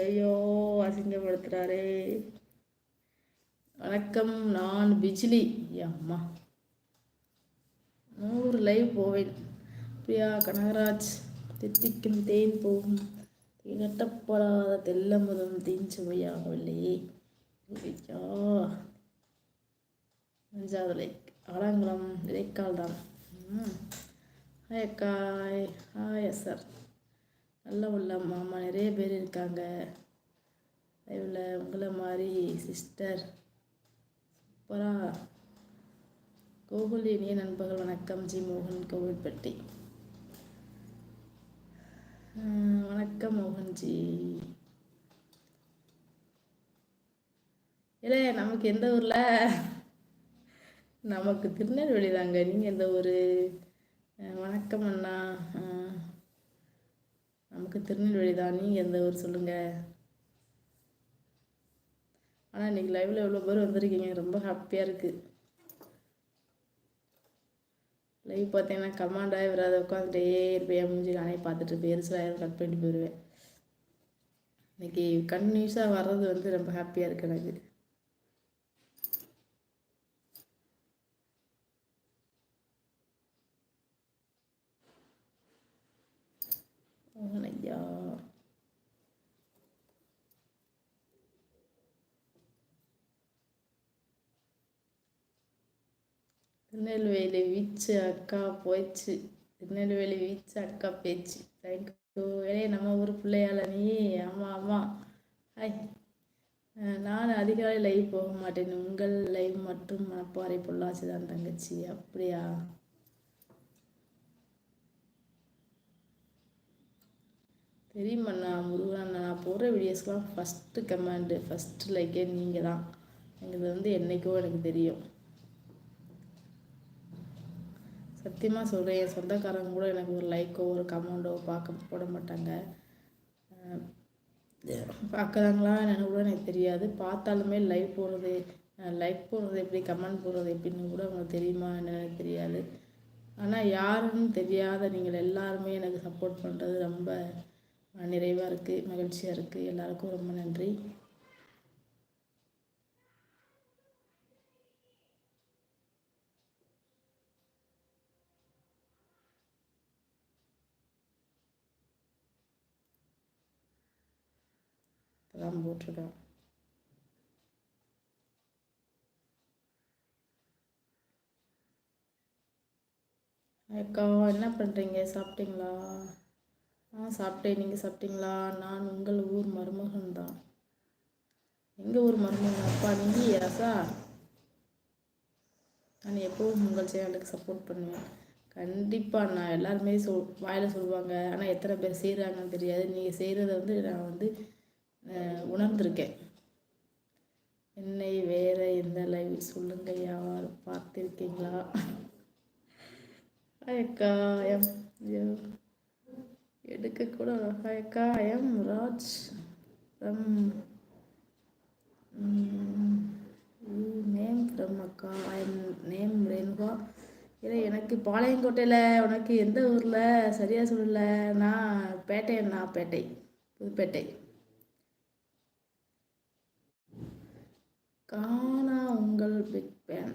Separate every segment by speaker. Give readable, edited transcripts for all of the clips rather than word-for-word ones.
Speaker 1: ஐயோ அசிங்கப்படுத்துறாரே. வணக்கம், நான் பிஜிலி. அம்மா 100 லைவ் போவேன். பிரியா கனகராஜ். தித்திக்கும் தேன் போகும் திகட்டப்படாத தெல்லமுதம் தீன் சுவையாகவில்லையே. ஐயா 5வது லைக். ஆலங்குளம் இடைக்கால் தான். ஹாய் அக்காய். Hi sir. நல்ல உள்ள மாமா நிறைய பேர் இருக்காங்க லைவில். உங்களை மாதிரி சிஸ்டர் சூப்பரா. கோகுல் இனிய நண்பர்கள் வணக்கம். ஜி மோகன் கோவில்பட்டி. வணக்கம் மோகன்ஜி. இல்லை நமக்கு எந்த ஊரில்? நமக்கு திருநெல்வேலி தாங்க. நீங்கள் எந்த ஊர்? வணக்கம் அண்ணா. நமக்கு திருநெல்வேலி தான். நீங்கள் எந்த ஊர் சொல்லுங்கள். ஆனால் இன்றைக்கி லைவில் எவ்வளோ பேர் வந்திருக்கீங்க, ரொம்ப ஹாப்பியாக இருக்குது. லைவ் பார்த்தீங்கன்னா கமாண்டாக வராது, உட்காந்துட்டே இருப்பேன். மூஞ்சி நானே பார்த்துட்டு பெருசாக கட் பண்ணிட்டு போயிடுவேன். இன்றைக்கி கன்டினியூஸாக வர்றது வந்து ரொம்ப ஹாப்பியாக இருக்குது எனக்கு. ஐயா திருநெல்வேலி வீச்சு அக்கா போயிடுச்சு. திருநெல்வேலி வீச்சு அக்கா பேச்சு. தேங்க்யூ. ஏ நம்ம ஊர் பிள்ளையால நீ? ஆமாம் ஆமாம். ஹாய். நான் அதிகாலை லைவ் போக மாட்டேன். உங்கள் லைவ் மட்டும் மனப்பாறை பொள்ளாச்சி தான் தங்கச்சி. அப்படியா? தெரியுமண்ணா முருகண்ணா. நான் போடுற வீடியோஸ்லாம் ஃபஸ்ட்டு கமெண்டு ஃபஸ்ட்டு லைக்கே நீங்கள் தான். எங்களுக்கு வந்து என்றைக்கோ எனக்கு தெரியும். சத்தியமாக சொல்கிறேன், என் சொந்தக்காரங்க கூட எனக்கு ஒரு லைக்கோ ஒரு கமெண்டோ போட மாட்டாங்க. பார்க்குறாங்களா என்னென்னு கூட எனக்கு தெரியாது. பார்த்தாலுமே லைக் போடுறது எப்படி, கமெண்ட் போடுறது எப்படின்னு கூட உங்களுக்கு தெரியுமா என்னன்னு தெரியாது. ஆனால் யாருன்னு தெரியாத நீங்கள் எல்லாருமே எனக்கு சப்போர்ட் பண்ணுறது ரொம்ப நிறைவாக இருக்குது, மகிழ்ச்சியாக இருக்குது. எல்லாருக்கும் ரொம்ப நன்றி. அதான் போட்டுருக்கேன். அக்கா என்ன பண்ணுறீங்க? சாப்பிட்டீங்களா? சாப்பிட்டேன். நீங்கள் சாப்பிட்டீங்களா? நான் உங்கள் ஊர் மருமகன் தான். எங்கள் ஊர் மருமகன் அப்பா நீங்கள் ரசா? நான் எப்போவும் உங்கள் சேனலுக்கு சப்போர்ட் பண்ணுவேன். கண்டிப்பாக நான் எல்லாருமே வாயில் சொல்லுவாங்க. ஆனால் எத்தனை பேர் செய்கிறாங்கன்னு தெரியாது. நீங்கள் செய்கிறத வந்து நான் வந்து உணர்ந்திருக்கேன். என்னை வேறு எந்த லைவ் சொல்லுங்கள், யாரும் பார்த்துருக்கீங்களா? அக்கா எடுக்கக்கூட. அக்கா am Raj from name from அக்கா. I am name Renuka. இல்லை எனக்கு பாளையங்கோட்டையில். உனக்கு எந்த ஊரில் சரியாக சொல்லல. நான் பேட்டையண்ணா. பேட்டை, புதுப்பேட்டை. காணா உங்கள் பிக் பேன்.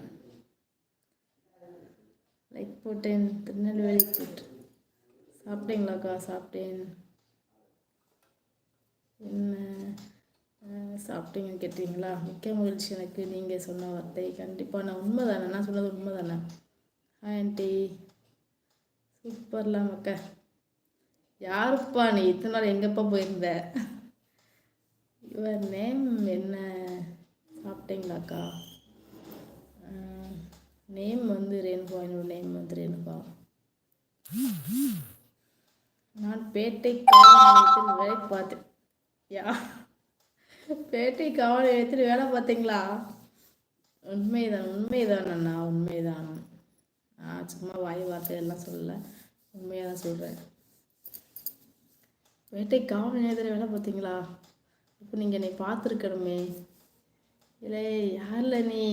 Speaker 1: லைக் போட்டேன். திருநெல்வேலி போட்டு. சாப்பிட்டீங்களாக்கா? சாப்பிட்டேன். என்ன சாப்பிட்டீங்கன்னு கேட்டீங்களா? மிக்க மகிழ்ச்சி எனக்கு நீங்கள் சொன்ன வார்த்தை. கண்டிப்பாக நான் உண்மை தானே, நான் சொன்னது உண்மை தானே. ஆண்டி சூப்பர்லாம் மக்கா. யாருப்பா நீ? இத்தனை நாள் எங்கப்பா போயிருந்த? யுவர் நேம் என்ன? சாப்பிட்டீங்களாக்கா? நேம் வந்து ரேணுகா. என்னோட நேம் வந்து ரேணுகா. நான் பேட்டை காவல் நிலையத்தில் வேலை பார்த்தேன். பேட்டை காவல் நிலையத்தில் வேலை பார்த்தீங்களா? உண்மைதான் உண்மைதான் அண்ணா, உண்மைதான். நான் சும்மா வாய் வார்த்தையெல்லாம் சொல்லலை, உண்மையாக தான் சொல்கிறேன். பேட்டை காவல் நிலையத்தில் வேலை பார்த்தீங்களா? இப்போ நீங்கள் என்னை பார்த்துருக்கணுமே. இல்லை யாரில் நீ?